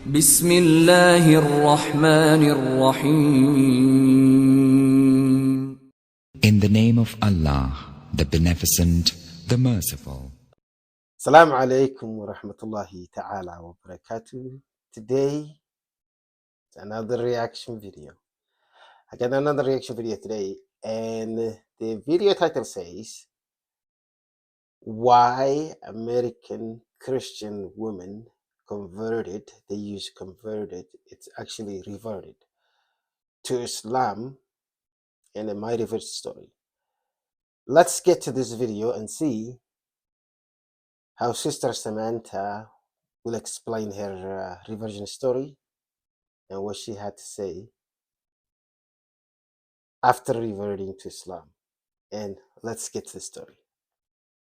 بسم الله الرحمن الرحيم. In the name of Allah, the Beneficent, the Merciful. Assalamu alaikum wa rahmatullahi ta'ala wa barakatuh. Today, it's another reaction video. I got another reaction video today, and the video title says, Why American Christian Women Converted, they use converted, it's actually reverted to Islam, and a My Reverse story. Let's get to this video and see how Sister Samantha will explain her reversion story and what she had to say after reverting to Islam. And let's get to the story.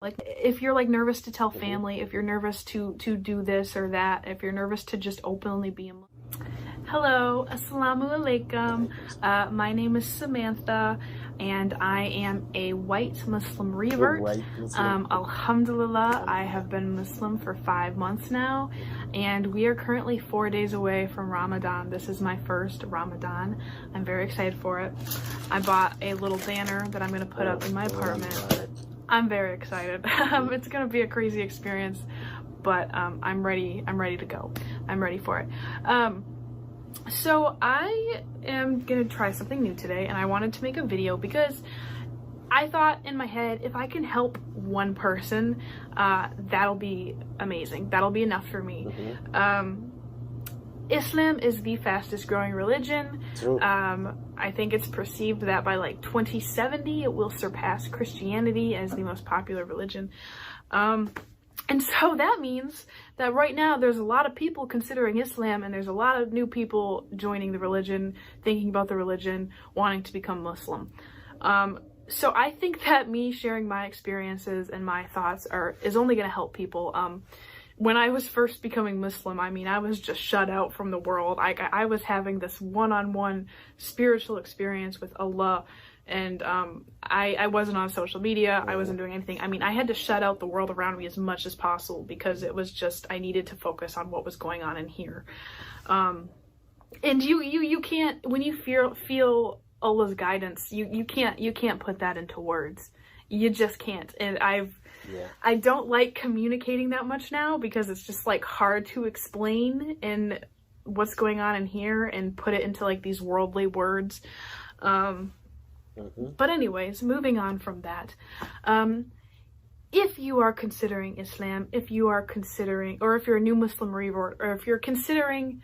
Like, if you're like nervous to tell family, if you're nervous to do this or that, if you're nervous to just openly be a Muslim. Hello, assalamu alaikum. My name is Samantha, and I am a white Muslim revert. Alhamdulillah, I have been Muslim for 5 months now, and we are currently 4 days away from Ramadan. This is my first Ramadan. I'm very excited for it. I bought a little banner that I'm going to put up in my apartment. I'm very excited. It's going to be a crazy experience, but I'm ready to go. I'm ready for it. So I am gonna try something new today, and I wanted to make a video because I thought in my head, if I can help one person, that'll be amazing. That'll be enough for me. Islam is the fastest growing religion. I think it's perceived that by like 2070 it will surpass Christianity as the most popular religion. And so that means that right now there's a lot of people considering Islam, and there's a lot of new people joining the religion, thinking about the religion, wanting to become Muslim. So I think that me sharing my experiences and my thoughts is only going to help people. When I was first becoming Muslim, I mean, I was just shut out from the world. I was having this one-on-one spiritual experience with Allah, and I wasn't on social media. I wasn't doing anything. I mean, I had to shut out the world around me as much as possible because it was just, I needed to focus on what was going on in here. And you can't, when you feel Allah's guidance, you can't put that into words. You just can't. And I don't like communicating that much now because it's just like hard to explain in what's going on in here and put it into like these worldly words. But anyways, moving on from that, if you are considering Islam, if you are considering, or if you're a new Muslim revert, or if you're considering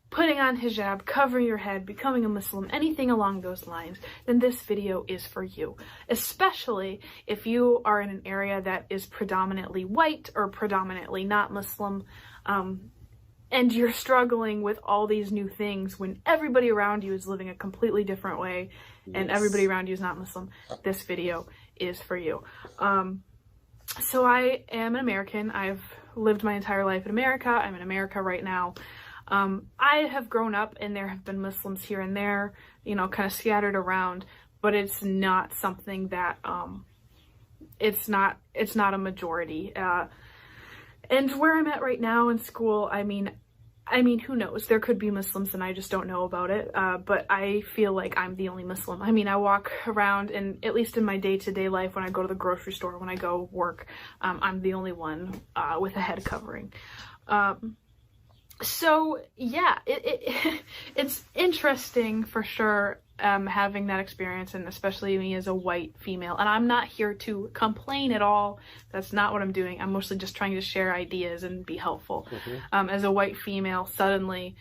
putting on hijab, covering your head, becoming a Muslim, anything along those lines, then this video is for you. Especially if you are in an area that is predominantly white or predominantly not Muslim, and you're struggling with all these new things when everybody around you is living a completely different way, and everybody around you is not Muslim. This video is for you. So I am an American. I've lived my entire life in America. I'm in America right now. I have grown up, and there have been Muslims here and there, you know, kind of scattered around, but it's not something that, it's not a majority. And where I'm at right now in school, I mean, who knows? There could be Muslims and I just don't know about it. But I feel like I'm the only Muslim. I mean, I walk around, and at least in my day-to-day life, when I go to the grocery store, when I go work, I'm the only one with a head covering. So yeah, it's interesting for sure, having that experience, and especially me as a white female. And I'm not here to complain at all. That's not what I'm doing. I'm mostly just trying to share ideas and be helpful. As a white female, suddenly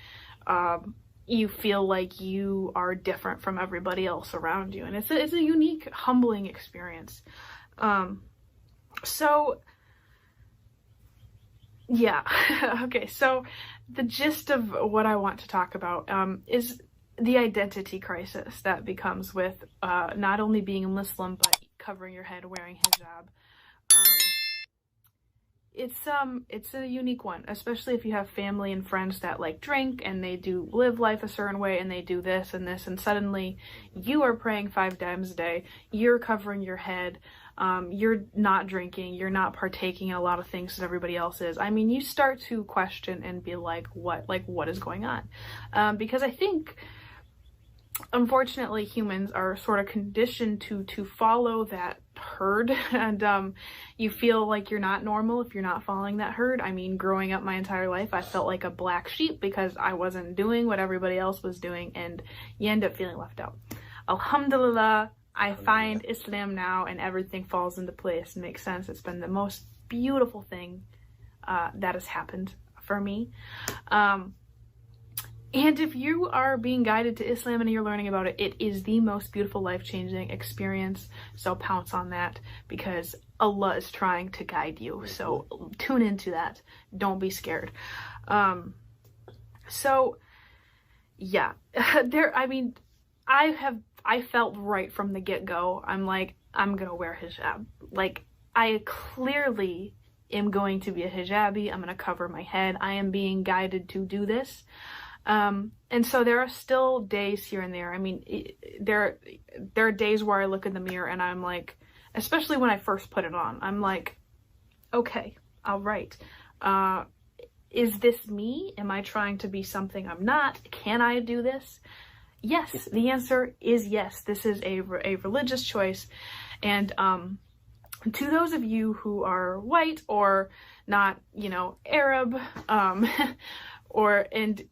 you feel like you are different from everybody else around you, and it's a unique, humbling experience. So yeah. Okay, so the gist of what I want to talk about is the identity crisis that becomes with not only being a Muslim, but covering your head, wearing hijab. It's a unique one, especially if you have family and friends that like drink and they do live life a certain way and they do this and this, and suddenly you are praying 5 times a day, you're covering your head, you're not drinking, you're not partaking in a lot of things that everybody else is. I mean, you start to question and be like, what is going on? Because I think, unfortunately, humans are sort of conditioned to follow that herd, and you feel like you're not normal if you're not following that herd. I mean, growing up my entire life, I felt like a black sheep because I wasn't doing what everybody else was doing, and you end up feeling left out. Alhamdulillah, I find Islam now and everything falls into place and makes sense. It's been the most beautiful thing that has happened for me. And if you are being guided to Islam and you're learning about it, it is the most beautiful, life-changing experience. So pounce on that, because Allah is trying to guide you. So tune into that. Don't be scared. So yeah, I felt right from the get-go. I'm like, I'm gonna wear hijab. Like, I clearly am going to be a hijabi. I'm gonna cover my head. I am being guided to do this. And so there are still days here and there. I mean, there are days where I look in the mirror and I'm like, especially when I first put it on, I'm like, okay, all right. Is this me? Am I trying to be something I'm not? Can I do this? Yes, the answer is yes. This is a religious choice. And to those of you who are white or not, you know, Arab, and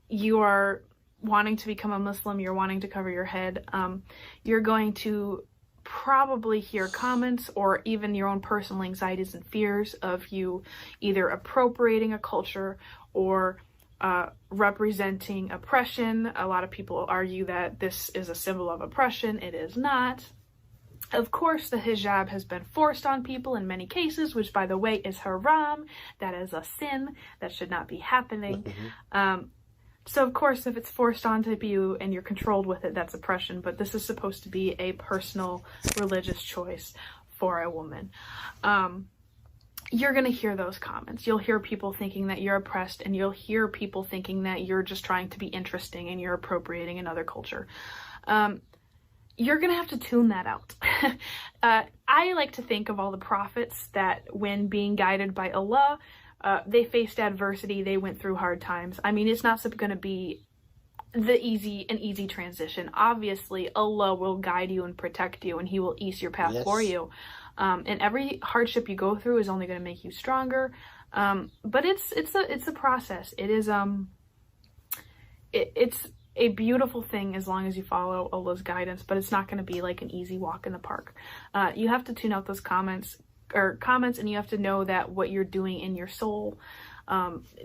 you are wanting to become a Muslim, you're wanting to cover your head, you're going to probably hear comments or even your own personal anxieties and fears of you either appropriating a culture or representing oppression. A lot of people argue that this is a symbol of oppression. It is not. Of course, the hijab has been forced on people in many cases, which, by the way, is haram. That is a sin. That should not be happening. So, of course, if it's forced onto you and you're controlled with it, that's oppression. But this is supposed to be a personal religious choice for a woman. You're going to hear those comments. You'll hear people thinking that you're oppressed, and you'll hear people thinking that you're just trying to be interesting and you're appropriating another culture. You're going to have to tune that out. I like to think of all the prophets that, when being guided by Allah, they faced adversity, they went through hard times. I mean, it's not going to be an easy transition. Obviously, Allah will guide you and protect you, and He will ease your path for you. And every hardship you go through is only going to make you stronger. But it's a process. It is it's a beautiful thing as long as you follow Allah's guidance, but it's not going to be like an easy walk in the park. You have to tune out those comments, and you have to know that what you're doing in your soul,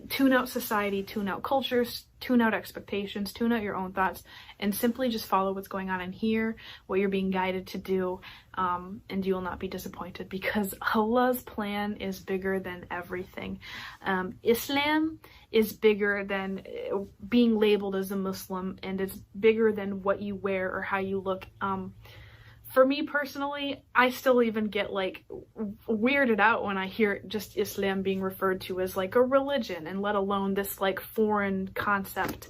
tune out society, tune out cultures, tune out expectations, tune out your own thoughts, and simply just follow what's going on in here, what you're being guided to do, and you will not be disappointed, because Allah's plan is bigger than everything. Islam is bigger than being labeled as a Muslim, and it's bigger than what you wear or how you look. For me personally, I still even get like weirded out when I hear just Islam being referred to as like a religion, and let alone this like foreign concept.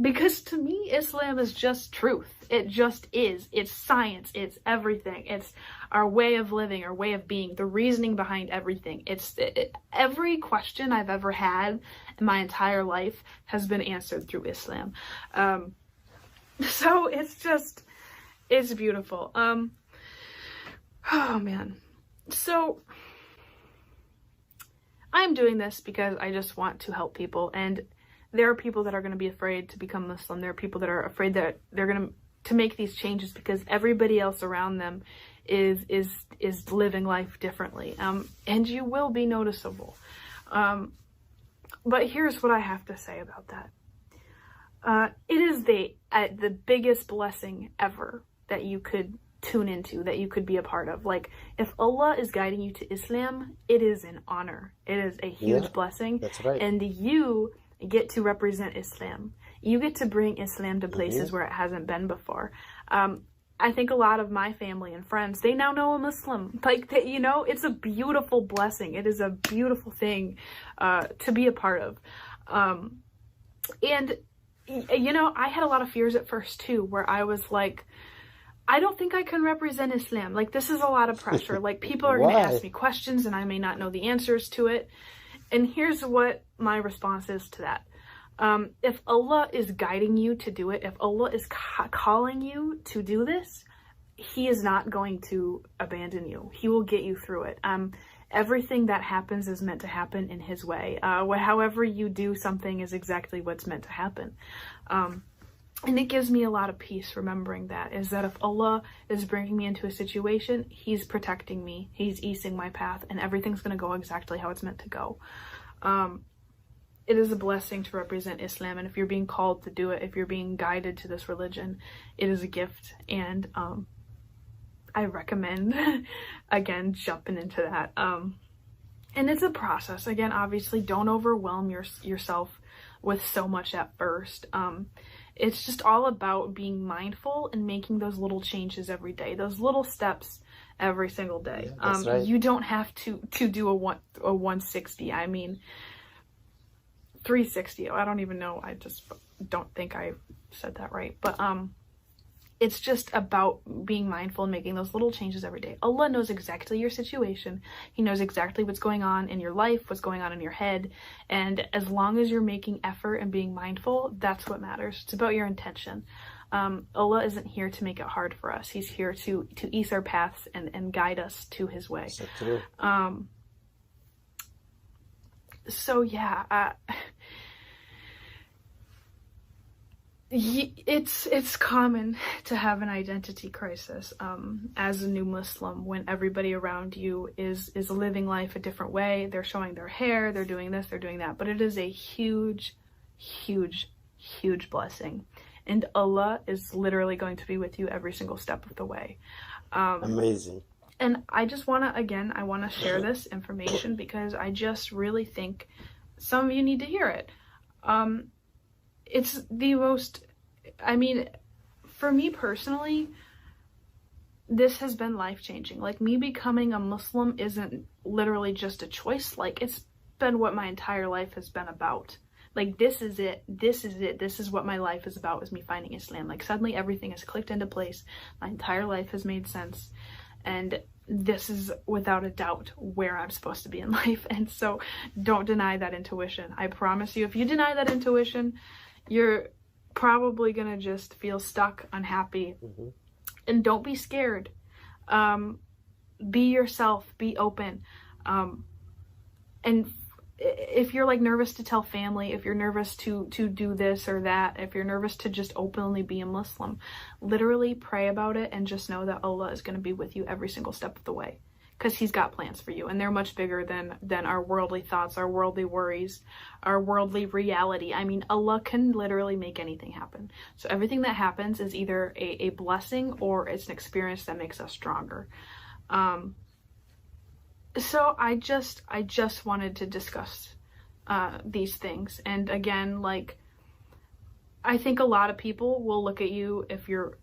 Because to me, Islam is just truth. It just is. It's science. It's everything. It's our way of living, our way of being, the reasoning behind everything. Every question I've ever had in my entire life has been answered through Islam. So it's beautiful. Oh man. So I'm doing this because I just want to help people, and there are people that are going to be afraid to become Muslim. There are people that are afraid that they're going to make these changes because everybody else around them is living life differently. And you will be noticeable. But here's what I have to say about that. It is the biggest blessing ever that you could tune into, that you could be a part of. Like, if Allah is guiding you to Islam, it is an honor. It is a huge blessing. That's right. And you get to represent Islam. You get to bring Islam to places where it hasn't been before. I think a lot of my family and friends, they now know a Muslim. Like, it's a beautiful blessing. It is a beautiful thing to be a part of. And, I had a lot of fears at first too, where I was like, I don't think I can represent Islam. Like, this is a lot of pressure. Like, people are going to ask me questions and I may not know the answers to it. And here's what my response is to that. If Allah is guiding you to do it, if Allah is calling you to do this, He is not going to abandon you. He will get you through it. Everything that happens is meant to happen in His way. However you do something is exactly what's meant to happen. And it gives me a lot of peace remembering that, is that if Allah is bringing me into a situation, He's protecting me, He's easing my path, and everything's going to go exactly how it's meant to go. It is a blessing to represent Islam, and if you're being called to do it, if you're being guided to this religion, it is a gift, and I recommend, again, jumping into that. And it's a process. Again, obviously, don't overwhelm yourself with so much at first. It's just all about being mindful and making those little changes every day, those little steps every single day. Yeah, that's right. You don't have to do a 160. I mean, 360. I don't even know. I just don't think I said that right. But it's just about being mindful and making those little changes every day. Allah knows exactly your situation. He knows exactly what's going on in your life, what's going on in your head. And as long as you're making effort and being mindful, that's what matters. It's about your intention. Allah isn't here to make it hard for us. He's here to ease our paths and guide us to His way. So true. So yeah, it's common to have an identity crisis as a new Muslim, when everybody around you is living life a different way. They're showing their hair, they're doing this, they're doing that, but it is a huge blessing, and Allah is literally going to be with you every single step of the way. Amazing. And I just want to share this information because I just really think some of you need to hear it. It's the most, I mean, for me personally, this has been life-changing. Like, me becoming a Muslim isn't literally just a choice. Like, it's been what my entire life has been about. Like, this is it. This is what my life is about, is me finding Islam. Like, suddenly everything has clicked into place. My entire life has made sense. And this is without a doubt where I'm supposed to be in life. And so don't deny that intuition. I promise you, if you deny that intuition, you're probably gonna just feel stuck, unhappy. And don't be scared. Be yourself, be open. And if you're like nervous to tell family, if you're nervous to do this or that, if you're nervous to just openly be a Muslim, literally pray about it and just know that Allah is going to be with you every single step of the way, because He's got plans for you, and they're much bigger than our worldly thoughts, our worldly worries, our worldly reality. I mean, Allah can literally make anything happen. So everything that happens is either a blessing or it's an experience that makes us stronger. So I just wanted to discuss these things. And again, like, I think a lot of people will look at you, if you're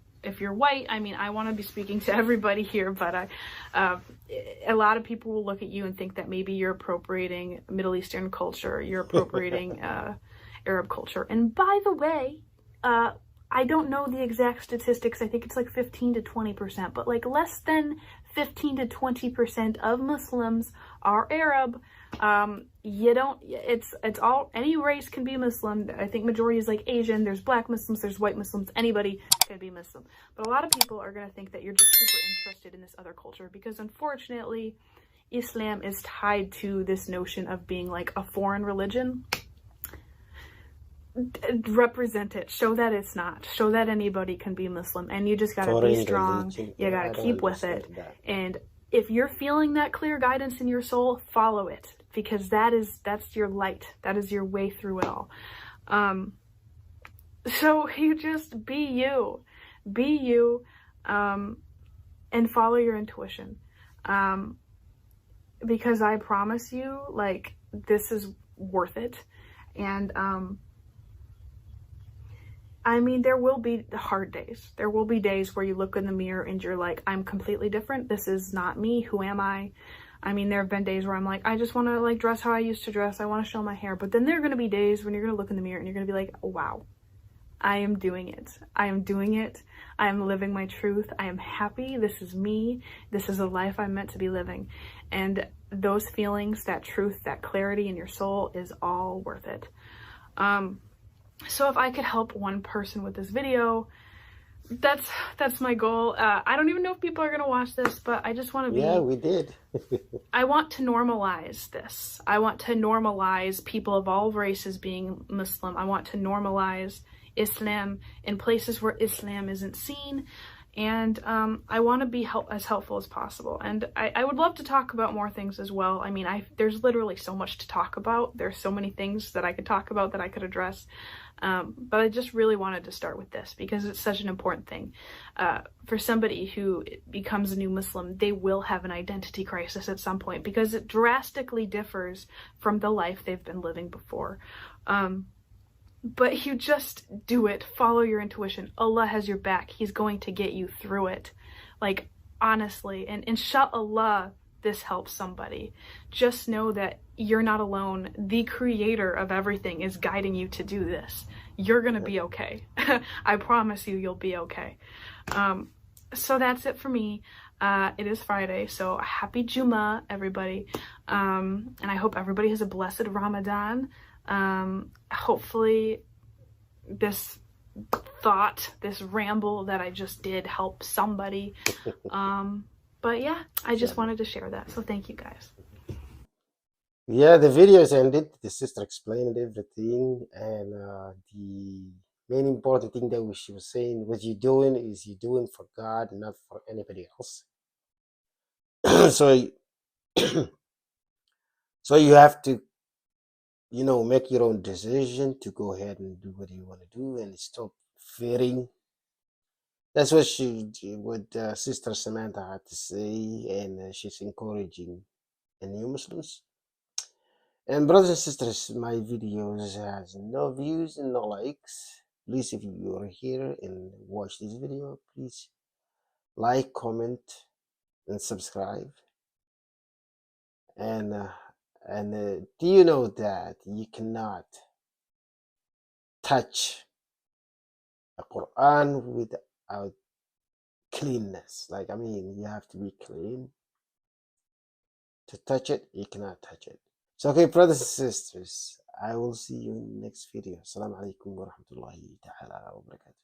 white. I mean, I want to be speaking to everybody here, but a lot of people will look at you and think that maybe you're appropriating Middle Eastern culture, you're appropriating Arab culture. And by the way, I don't know the exact statistics. I think it's like 15 to 20%, but like less than 15 to 20% of Muslims are Arab. It's all, any race can be Muslim. I think majority is like Asian. There's black Muslims, there's white Muslims, anybody can be Muslim. But a lot of people are going to think that you're just super interested in this other culture, because unfortunately, Islam is tied to this notion of being like a foreign religion. Represent it, show that it's not, show that anybody can be Muslim, and you just gotta be strong, you gotta keep with it. And if you're feeling that clear guidance in your soul, follow it, because that's your light, that is your way through it all. So you just be you, and follow your intuition, because I promise you, like, this is worth it. And I mean, there will be hard days. There will be days where you look in the mirror and you're like, I'm completely different. This is not me. Who am I? I mean, there have been days where I'm like, I just want to like dress how I used to dress. I want to show my hair. But then there are going to be days when you're going to look in the mirror and you're going to be like, oh, wow, I am doing it. I am doing it. I am living my truth. I am happy. This is me. This is a life I'm meant to be living. And those feelings, that truth, that clarity in your soul is all worth it. So if I could help one person with this video, that's my goal. I don't even know if people are going to watch this, but I just want to be... Yeah, we did. I want to normalize this. I want to normalize people of all races being Muslim. I want to normalize Islam in places where Islam isn't seen. And I want to be as helpful as possible. And I would love to talk about more things as well. I mean, there's literally so much to talk about. There's so many things that I could talk about, that I could address. But I just really wanted to start with this because it's such an important thing. For somebody who becomes a new Muslim, they will have an identity crisis at some point because it drastically differs from the life they've been living before. But you just do it. Follow your intuition. Allah has your back. He's going to get you through it. Like, honestly. And inshallah, this helps somebody. Just know that you're not alone. The creator of everything is guiding you to do this. You're going to be okay. I promise you'll be okay. So that's it for me. It is Friday, so happy Jummah, everybody. And I hope everybody has a blessed Ramadan. Hopefully this thought, this ramble that I just did help somebody. But yeah, I just wanted to share that. So thank you guys. Yeah, the videos ended. The sister explained everything, and the main important thing that she was saying, what you're doing is you're doing for God, not for anybody else. So, so you have to, make your own decision to go ahead and do what you want to do and stop fearing. That's what Sister Samantha had to say, and she's encouraging the new Muslims. And brothers and sisters, my videos has no views and no likes. Please, if you are here and watch this video, please like, comment, and subscribe. And do you know that you cannot touch the Quran without cleanness? Like, you have to be clean to touch it. You cannot touch it. So, okay, brothers and sisters, I will see you in the next video. Assalamu alaikum wa rahmatullahi ta'ala wa barakatuh.